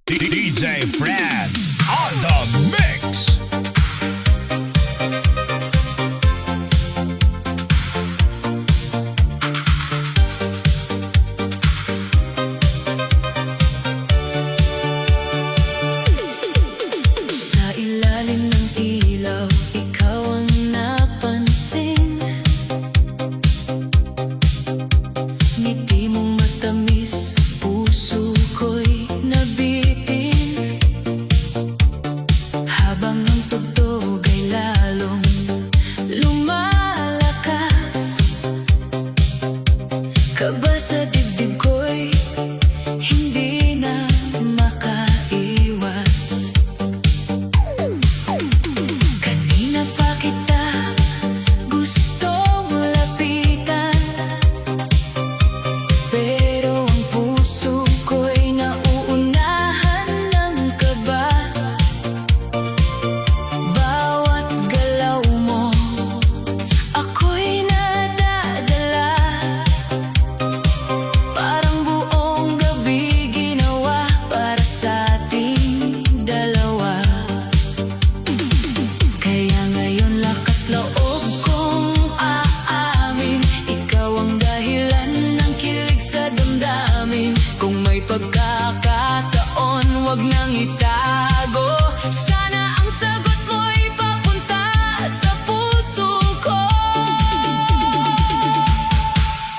DJ Franz on the mix. Sa ilalim ng ilaw, ikaw ang napansin. Ngiti mong matamis, puso ko'y nabitin. Habang ang tugtog ay lalong lumalakas, kaba sa dibdib ko'y hindi na makaiwas. Kanina pa kita gustong lapitan, pero ang puso ko'y nauunahan ng kaba. Bawat galaw mo, ako'y nadadala. Parang buong gabi ginawa para sa ating dalawa. Kaya ngayon lakas loob kong aamin, ikaw ang dahilan ng kilig sa damdamin. Kung may pagkakataon, wag nang itago. Sana ang sagot mo'y papunta sa puso ko.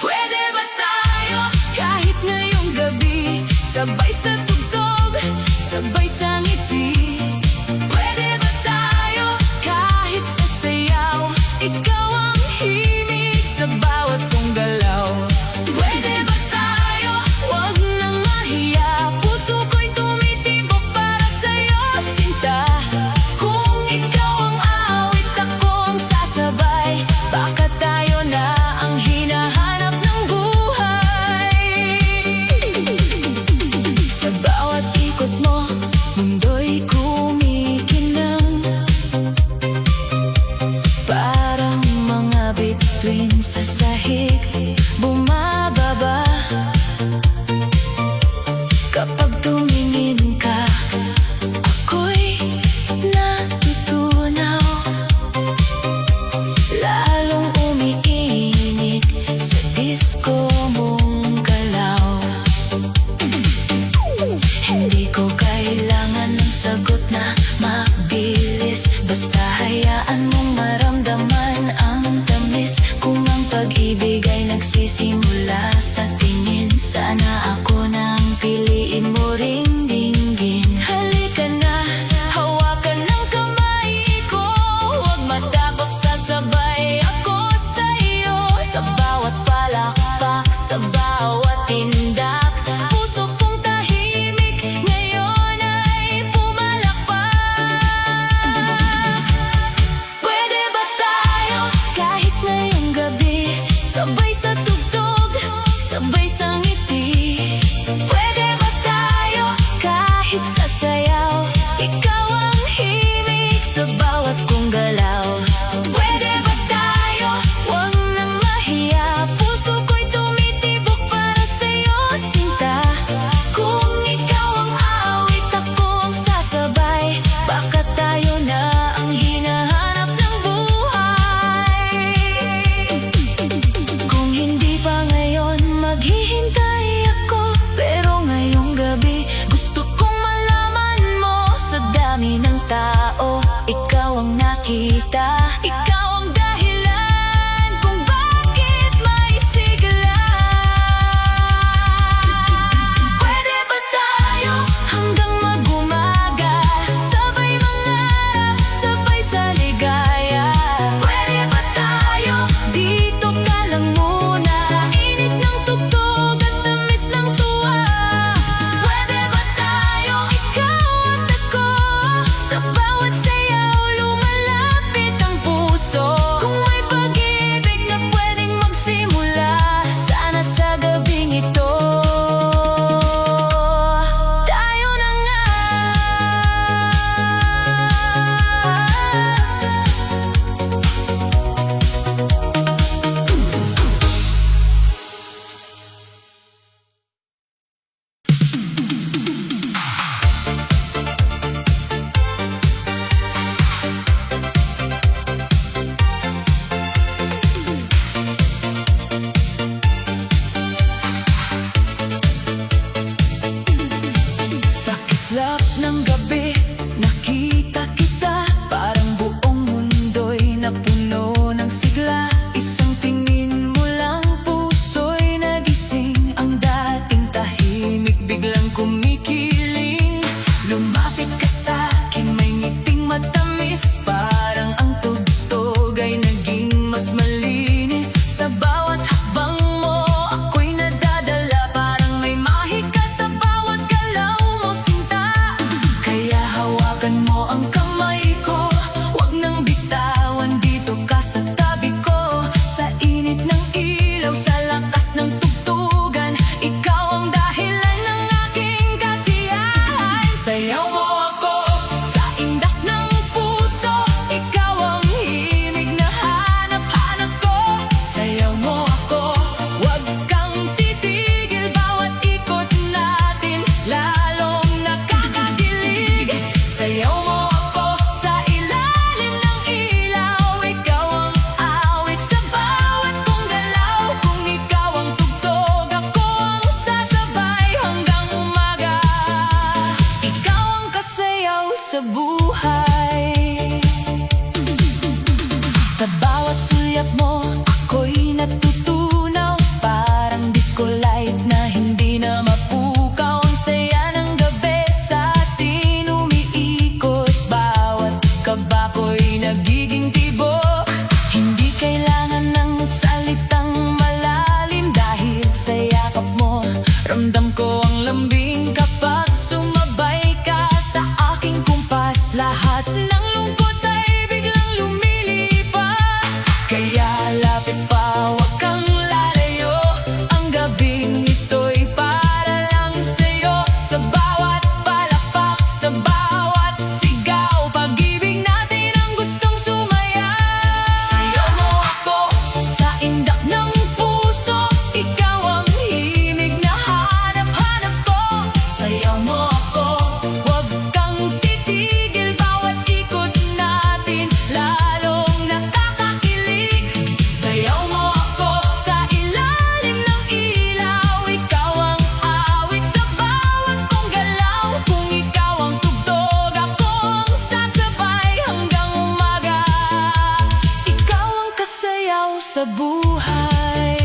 Pwede ba tayo kahit ngayong gabi, sabay sa tugtog, sabay sa ngiti? Pwede ba tayo kahit sa sayaw, ikaw ang himig sa bawat kong galaw? Pwede ba tayo, wag nang mahiya, puso ko'y tumitibok para sa'yo, sinta. Kung ikaw ang awit, ako ang sasabay, baka tayo na ang hinahanap ng buhay. Sa bawat ikot mo, mundo'y kumikinang, parang mga bituin sa sahig bumababa. Kapag tumingin ka, ako'y natutunaw, lalong umiinit sa disco mong galaw. Hindi ko kailangan ng sagot na mabilis, basta hayaan mong maramdaman ang tamis. Kung ang pag-ibig ay nagsisimula sa tingin, sana ako nang piliin mo ring dinggin. Halika na, hawakan ng kamay ko, huwag matabak, sasabay ako sa iyo. Sa bawat palakpak, sa bawat tindak, puso kong tahimik ngayon ay pumalakpak. islap ng gabi, nakita kita. Parang buong mundo'y napuno ng sigla. Isang tingin mo lang, puso'y nagising. Ang dating tahimik, biglang kumikiling. Lumapit ka sa'kin, may ngiting matamis. Parang ang tugtog ay naging mas malinis. Sa bawat hakbang mo, ako'y nadadala. Parang may mahika sa bawat galaw mo, sinta. Kaya hawakan mo ang kamay ko, wag nang bitawan, dito ka sa tabi ko. Sa init ng ilaw, sa lakas ng tugtugan, ikaw ang dahilan ng aking kasiyahan. Sayaw mo ako sa indak ng puso, ikaw ang himig na hanap-hanap ko. Sayaw mo ako, wag kang titigil, bawat ikot natin lalong nakakakilig. Sayaw mo ako sa ilalim ng ilaw, ikaw ang awit sa bawat kong galaw. Kung ikaw ang tugtog, ako ang sasabay hanggang umaga. Ikaw ang kasayaw sa buhay. Sa bawat sulyap mo, ako'y natutunaw. Parang disco light na hindi na mapukaw. Ang saya ng gabi sa atin umiikot, bawat kaba ko'y nagiging tibok. Hindi kailangan ng salitang malalim, dahil sa yakap mo, ramdam ko ang lambing. Kapag sumabay ka sa aking kumpas, lahat ng lungkot ay biglang lumilipas. Kaya lapit pa, wag kang lalayo, ang gabing ito'y para lang sa'yo. Sa bawat palakpak, sa bawat sigaw, pag-ibig natin ang gustong sumaya. Sayaw mo ako sa indak ng puso, ikaw ang himig na hanap-hanap ko. Sayaw mo ako, wag kang titigil, bawat ikot natin lalong nakakakilig. Sayaw mo ako sa ilalim ng ilaw, ikaw ang awit sa bawat kong galaw. Kung ikaw ang tugtog, ako ang sasabay hanggang umaga. Ikaw ang kasayaw sa buhay.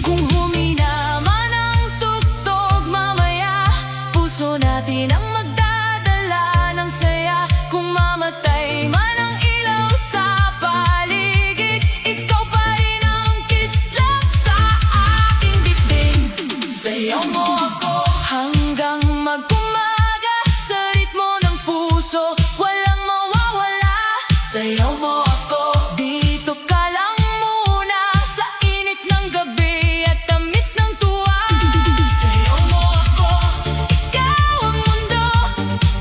Kung humina man ang tugtog mamaya, puso natin ang magdadala ng saya. Kung mamatay man ang ilaw sa paligid, ikaw pa rin ang kislap sa aking dibdib. Sayaw mo ako hanggang mag-umaga, sa ritmo ng puso, walang mawawala. Sayaw mo ako, dito ka lang muna, sa init ng gabi at tamis ng tuwa. Sayaw mo ako, ikaw ang mundo,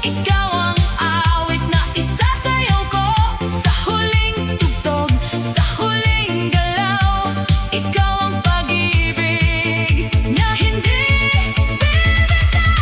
ikaw ang awit na isasayaw ko. Sa huling tugtog, sa huling galaw, ikaw ang pag-ibig na hindi bibitaw.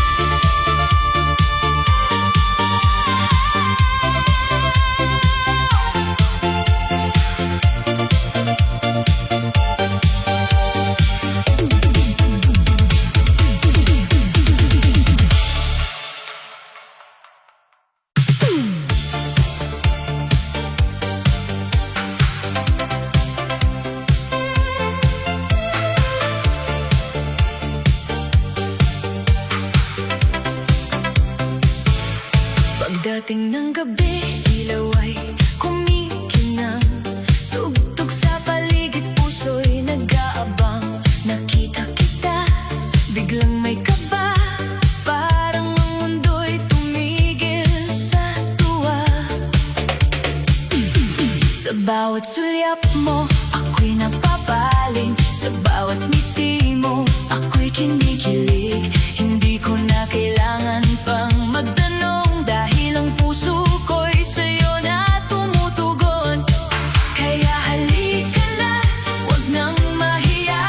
Pagdating ng gabi, ilaw ay kumikinang, tugtog sa paligid, puso'y nag-aabang. Nakita kita, biglang may kaba, parang ang mundo'y tumigil sa tuwa. Sa bawat sulyap mo, ako'y napapaling. Sa bawat ngiti mo, ako'y kinikilig. Hindi ko na kailangan pang magtanong, dahil ang puso ko'y sa'yo na tumutugon. Kaya halika na, wag nang mahiya.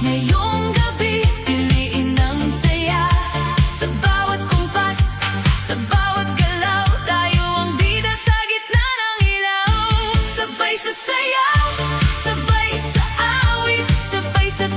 Ngayong gabi, piliin ang saya. Sa bawat kumpas, sa bawat galaw, tayo ang bida sa gitna ng ilaw. Sabay sa sayaw, sabay sa awit, sabay sa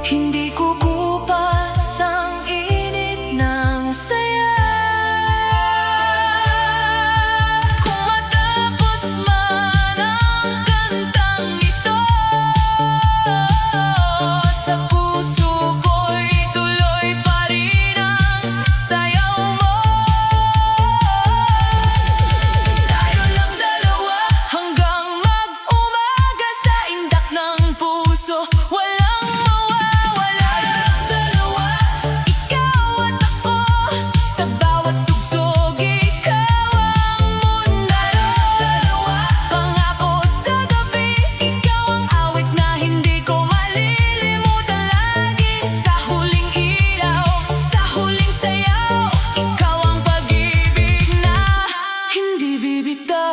Hindi kukupas ang init ng saya. Kung matapos man ang kantang ito, sa puso ko'y tuloy pa rin ang sayaw mo. Tayo lang dalawa hanggang mag-umaga sa indak ng puso. Walang mawawala. Tayo lang dalawa, ikaw at ako. Sa bawat tugtog, ikaw ang mundalo. Dalawa, pangako sa gabi. Ikaw ang awit na hindi ko malilimutan lagi. Sa huling ilaw, sa huling sayaw, ikaw ang pag-ibig na hindi bibitaw.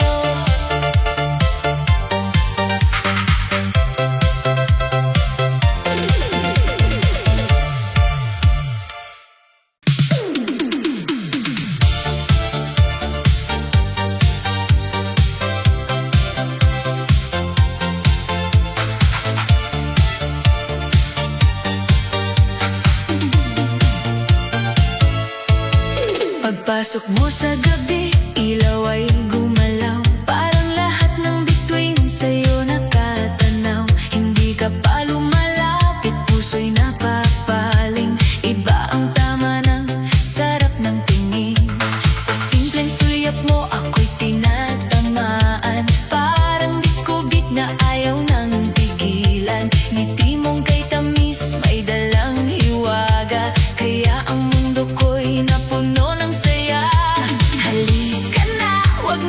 Pagpasok mo sa gabi, ilaw ay gumalaw. Parang lahat ng bituin sa'yo nakatanaw. Hindi ka pa lumalapit, puso'y napapaling. Iba ang tama ng sarap ng tingin. Sa simpleng sulyap mo, ako'y tinatamaan. Parang disco beat na ayaw nang tigilan. Ngiti mong kay tamis, may dalang hiwaga. Kaya ang mundo ko'y napuno ng saya. Halika na, wag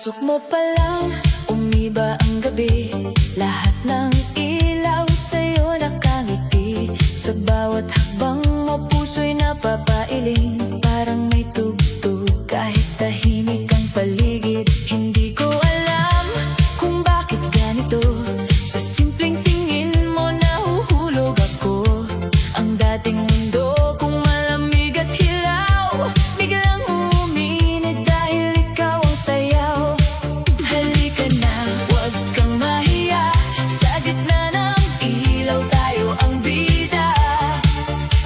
Pagpasok mo pa lang, umiba ang gabi. Lahat ng ilaw sa'yo nakangiti. Sa bawat hakbang mo puso'y napapailing. Parang may tugtog kahit tahimik ang paligid. Hindi ko alam kung bakit ganito. Sa simpleng tingin mo nahuhulog ako. Ang dating mundo kung malamig at hilaw, biglang uminit dahil ikaw ang sayaw. Halika na, huwag kang mahiya. Sa gitna ng ilaw tayo ang bida.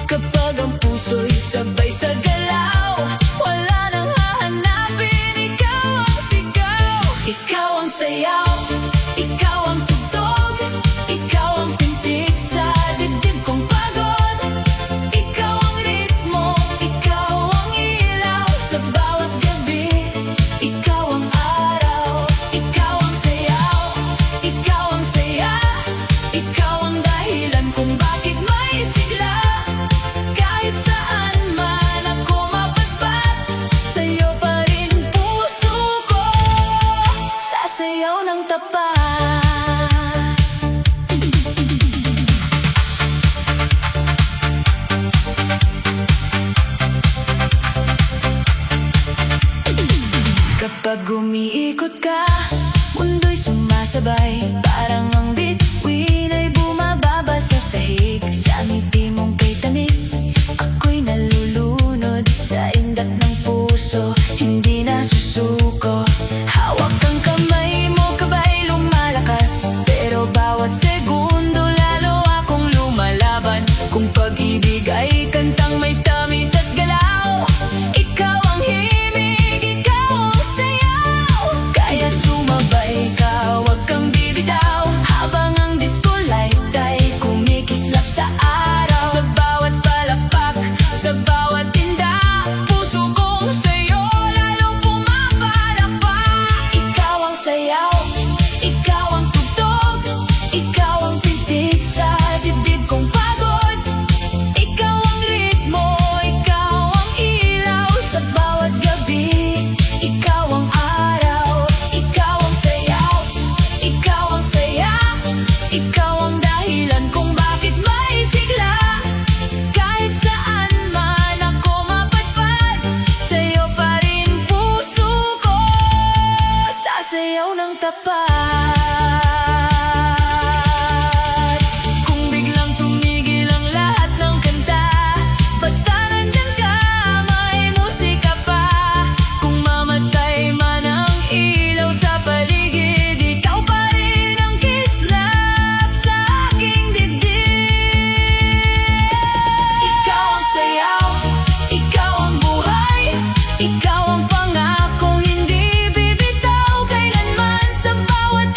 Kapag ang puso'y sabay sa galaw, wala nang hahanapin, ikaw ang sigaw. Ikaw ang sayaw, ikaw ang tugtog, ikaw ang pintig sa dibdib kong pagod. Ikaw ang ritmo, ikaw ang ilaw sa bawat gabi. Ikaw ang araw, ikaw ang sayaw, ikaw ang saya. Ikaw ang dahilan kung bakit may sigla. Kahit saan man ako mapadpad, sa'yo pa rin puso ko sasayaw ng tapat. Kapag umiikot ka, mundo'y sumasabay. Parang ang bituin ay bumababa sa sahig. Sa ngiti mong kay tamis, ako'y nalulunod. Sa indat ng puso, hindi na susuko. Hawak ang kamay mo, kabay lumalakas. Pero bawat segundo lalo akong lumalaban. Kung pag-ibig ay kantang may tamis at galaw, ikaw ang himig, ikaw ang sayaw. Kaya sumabay ka, huwag kang bibitaw. Habang ang disco light ay kumikislap sa araw. Sa bawat palakpak, sa bawat tinda, puso kong sa'yo lalong pumapalakpak. Ikaw ang sayaw, ikaw ang tugtog, ikaw ang pintig sa dibdib kong pagod. Ikaw ang ritmo, ikaw ang ilaw sa bawat gabi. Ikaw ang araw, ikaw ang sayaw, ikaw ang saya. Ikaw ang dahilan kung bakit may sigla. Kahit saan man ako mapadpad, sa'yo pa rin puso ko sasayaw ng tapat. Kung biglang tumigil ang lahat ng kanta, basta nandyan ka, may musika pa. Kung mamatay man ang ilaw sa paligid, ikaw pa rin ang kislap sa aking dibdib. Ikaw ang sayaw, ikaw ang buhay, ikaw ang pangako, hindi bibitaw kailanman. Sa bawat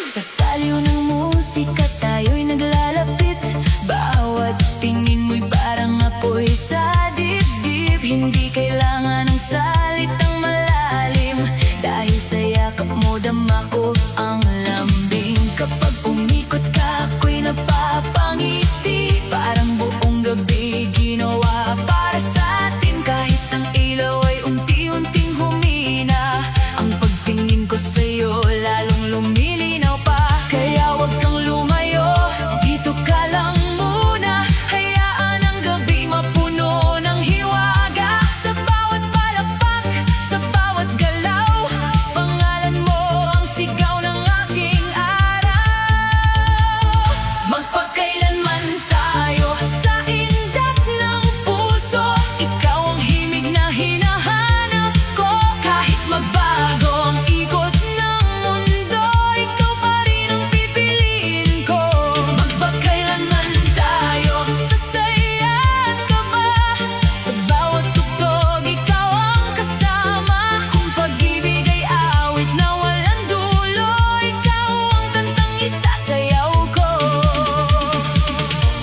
Sa saliw ng musika tayo'y naglalapit. Bawat tingin mo'y parang apoy sa dibdib. Hindi kailangan ng salitang malalim, dahil sa yakap mo dama ko ang lambing. Kapag umikot ka ako'y napapangiti, parang buong gabi ginawa para sa atin. Kahit ang ilaw ay unti-unting humina, ang pagtingin ko sa'yo lalong lumilinaw pa. Kaya wag kang lumayo, dito ka lang muna. Hayaan ang gabi mapuno ng hiwaga. Sa bawat palakpak, sa bawat galaw, pangalan mo ang sigaw ng aking araw. Magpakailanman tayo sa indat ng puso, ikaw ang himig na hinahanap ko. Kahit magbago ang ikot ng mundo, ikaw pa rin ang pipiliin ko. Magpakailanman tayo sa saya at kaba, sa bawat tugtog ikaw ang kasama. Kung pag-ibig ay awit na walang dulo, ikaw ang kantang isasayaw ko.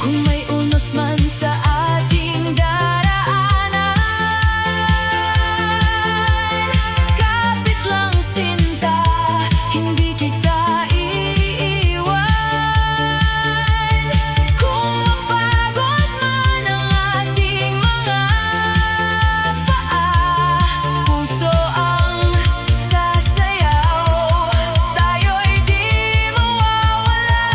Kung may unos man sa ating daraanan, kapit lang sinta, hindi kita iiwan. Kung mapagod man ang ating mga paa, puso ang sasayaw, tayo'y di mawawala.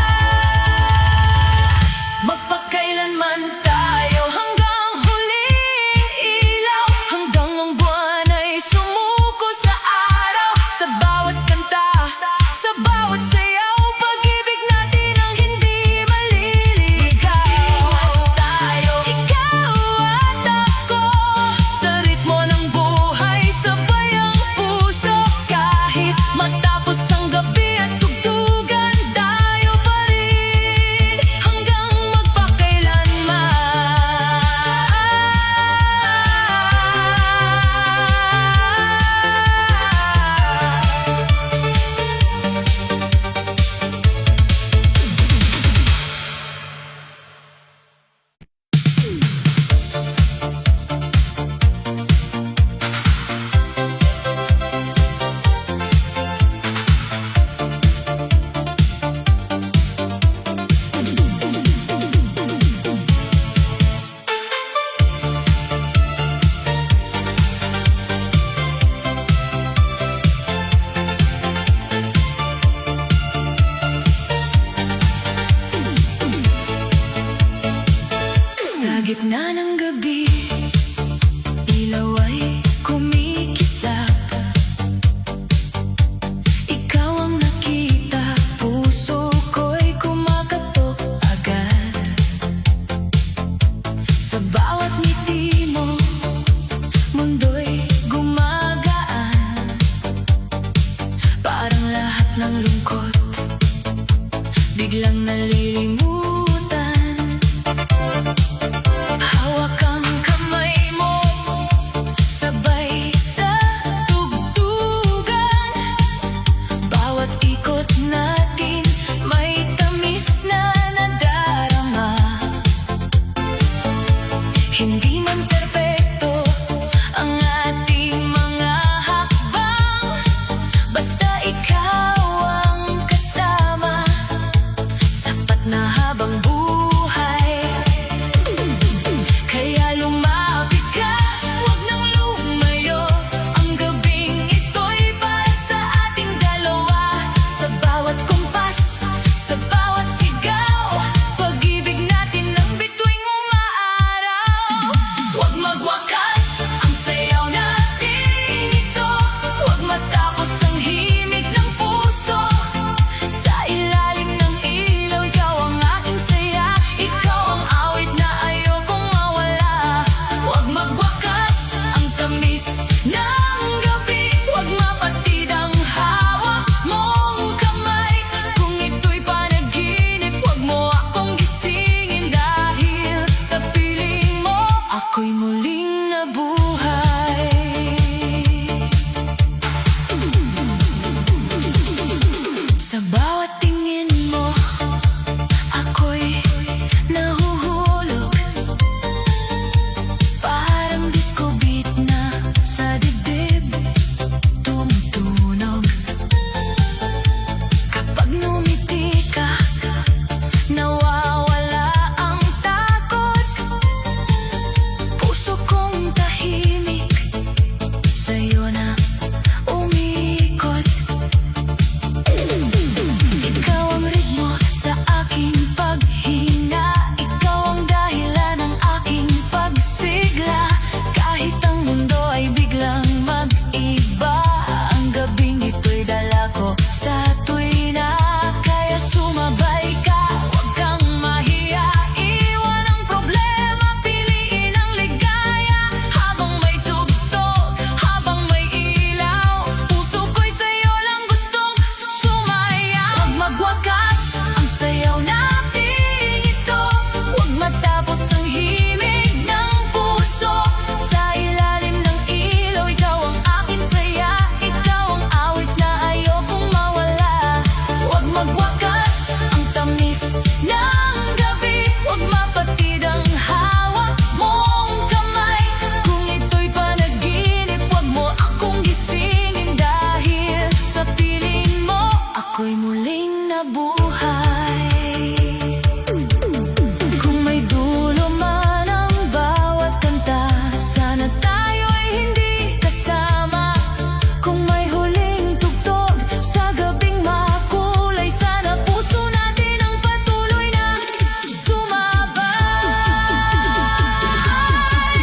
Magpakailanman tayo hanggang huling ilaw, hanggang ang buwan ay sumuko sa araw. Sa bawat kanta, sa bawat sayaw, pag-ibig natin ang hindi maliligaw. Tayo, ikaw at ako, sa ritmo ng buhay, sabay ang puso. Kahit matapos ang gabi at tugtugan, tayo pa rin hanggang magpakailanman. Sa gitna ng gabi, ilaw ay kumikislap. Ikaw ang nakita, puso ko'y kumakatok agad. Sa bawat ngiti mo, mundo'y gumagaan. Parang lahat ng lungkot biglang nalilimutan. Hawak ang kamay mo, sabay sa tugtugan. Bawat ikot natin may tamis na nadarama. Hindi man perpekto ang ating mga hakbang, basta ikaw ang kasama. Sapat na na buhay. Kung may dulo man ang bawat kanta, sana tayo'y hindi kasama. Kung may huling tugtog sa gabing makulay, sana puso natin ang patuloy na sumabay.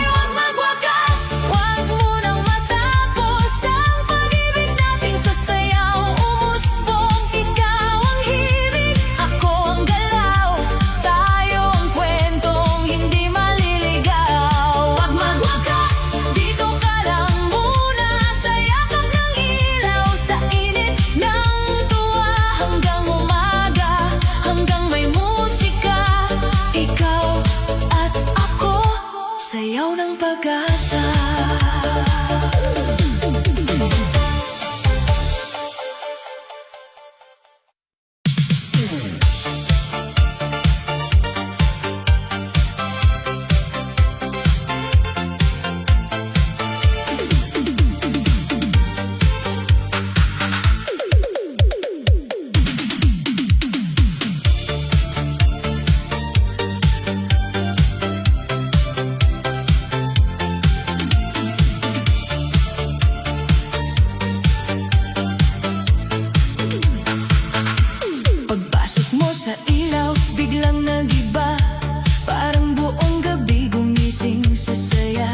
Huwag magwakas, huwag munang matapos ang pag-ibig nating sasayaw. Umusbong, ikaw ang himig, ako ang galaw. Tayo ang kwentong hindi maliligaw. Huwag magwakas, dito ka lang muna sa yakap ng ilaw, sa init ng tuwa hanggang umaga, hanggang may musika. Ikaw at ako, sayaw ng pag-asa. Pagpasok mo sa ilaw, biglang nag-iba. Parang buong gabi gumising sa saya.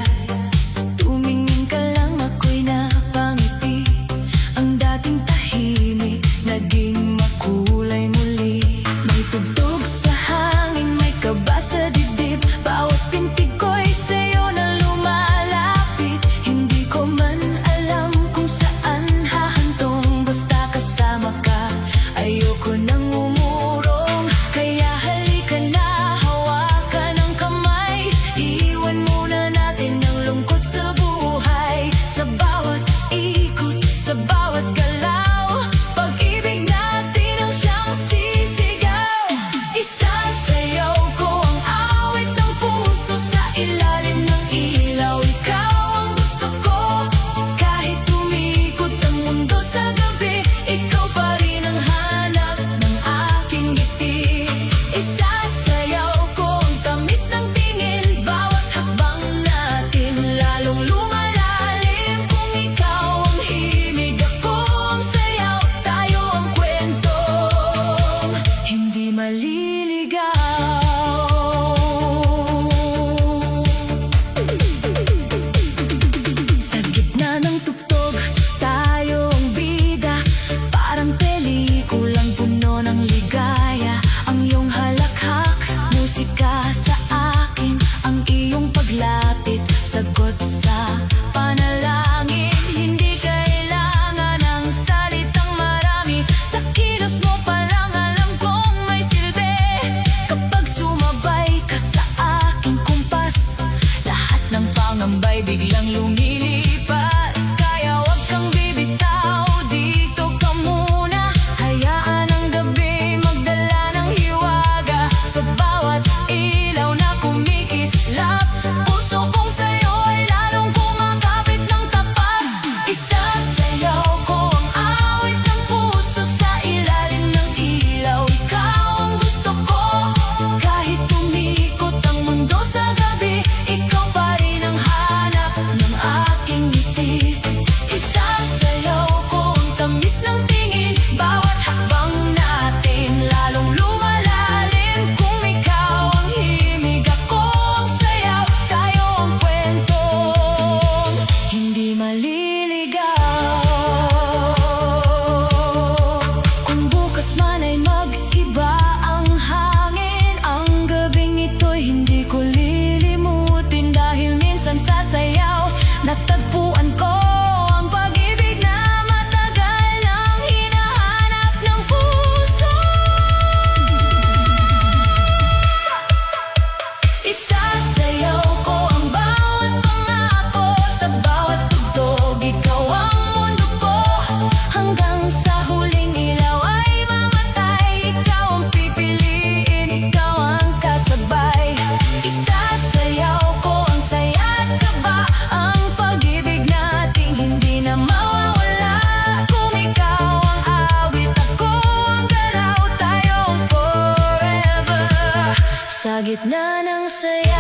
Tumingin ka lang, ako'y napangiti. Ang dating tahimik, naging makulay muli. May tugtog sa hangin, may kaba sa dibdib. Bawat pintig ko'y sa'yo na lumalapit. Hindi ko man alam kung saan hahantong, basta kasama ka. Ayoko nang umurong, kaya halika na, hawakan ang kamay. Iwan muna natin ang lungkot sa buhay. Sa bawat ikot, sa bawat galaw, pag-ibig natin ang siyang sisigaw. Isasayaw ko ang awit ng puso sa ilalim ng ilaw. Ikaw ang gusto ko, kahit umikot ang mundo sa gabi. Ikaw pa rin ang hanap ng aking ngiti. Isasayaw ko ang tamis ng tingin, bawat hakbang natin lalong lumalalim. Kung ikaw ang himig, ako ang sayaw, tayo ang kwentong hindi maliligaw. Sa gitna ng tugtog, tayo ang bida. Parang pelikulang puno ng ligaya. Ang iyong halakhak, musika sa akin. Ang iyong paglapit, sagot sa panalangin. Hindi kailangan ng salitang marami. Sa kilos mo pa lang alam kong may silbi. Kapag sumabay ka sa aking kumpas, lahat ng pangambay biglang lumilipas. Kaya wag kang bibitaw, dito ka muna. Hayaan ang gabi magdala ng hiwaga. Sa bawat ilaw na kumikislap, puso kong sa'yo ay lalong kumakapit ng tapat. Isasayaw ko ang awit ng puso sa ilalim ng ilaw. Ikaw ang gusto ko, kahit umikot ang mundo sa gabi. Ikaw pa rin ang hanap ng aking ngiti. Isasayaw ko ang tamis ng tingin, bawat hakbang natin lalong lumalalim. Kung ikaw ang himig, ako ang sayaw, tayo ang kwentong hindi maliligaw. Kung bukas man ay mag-iba ang hangin, ang gabing ito'y hindi ko lilimutin. Dahil minsan sa sayaw, natagpuan ko ang pag-ibig na matagal nang hinahanap ng puso. Isasayaw ko ang bawat pangako, sa bawat tugtog. Ikaw ang mundo ko, hanggang sa huling ilaw ay mamatay. gitna ng saya.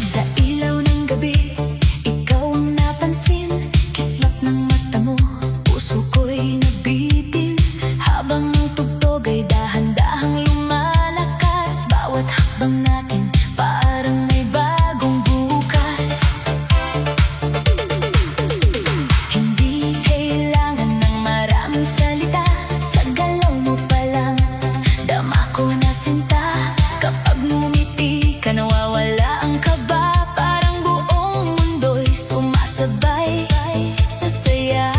Sa ilaw ng gabi, ikaw ang napansin. Kislap ng mata mo, puso ko'y nabitin. Habang ang tugtog ay dahan-dahang lumalakas. Bawat hakbang natin, parang may bagong bukas. Hindi kailangan ng maraming salita. Sa galaw mo pa lang, dama ko na sinta. Kapag ngumiti ka, nawawala ang kaba. Parang buong mundo'y sumasabay sa saya.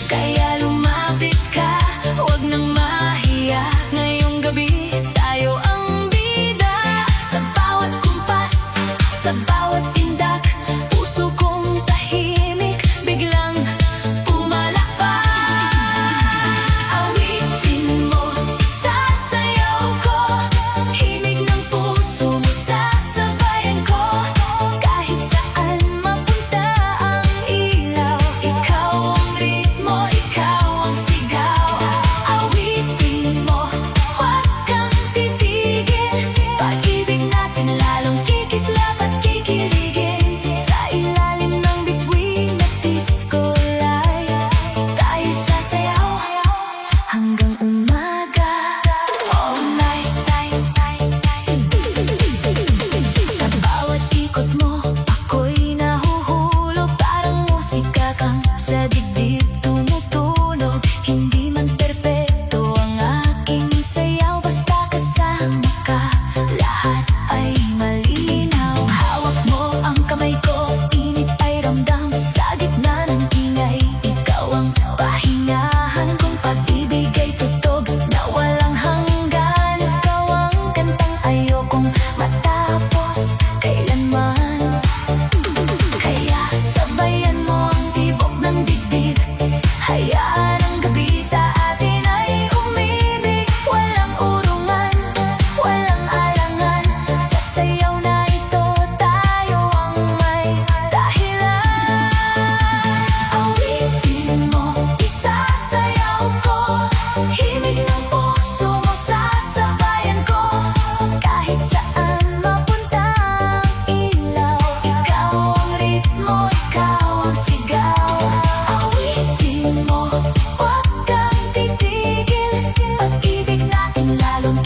Kaya lumapit ka, huwag nang mahiya. Ngayong gabi, tayo ang bida. Sa bawat kumpas, sa bawat tindak, puso kong tahimik biglang pumalakpak. Awitin mo, isasayaw ko. Himig ng puso mo, sasabayan ko. Kahit saan mapunta ang ilaw, ikaw ang ritmo, ikaw ang sigaw. Awitin mo, huwag kang titigil. Pag-ibig natin lalong kikislap at kikiligin. Sa ilalim ng bituin at disco light, tayo sasayaw hanggang umaga. All night. Sa bawat ikot mo, ako'y nahuhulog. Parang musika kang sa dibdib tumutunog. Hindi man perpekto ang aking sayaw, basta kasama ka, lahat ay malinaw. Hawak mo ang kamay ko, init ay ramdam. Sa gitna ng ingay, ikaw ang pahingahan kong pag-ibig ay tugtog na walang hanggan. Ikaw ang kantang ayokong matapos kailanman. Kaya sabayan mo ang tibok ng dibdib. Hayaan ang gabi sa atin ay umibig. Walang urungan, walang alangan. Sa sayaw na ito, tayo ang may dahilan. Awitin mo, isasayaw ko. Himig ng puso mo, sasabayan ko. Kahit saan mapunta ang ilaw, ikaw ang ritmo, ikaw ang sigaw. Awitin mo, huwag kang titigil. Pag-ibig natin lalong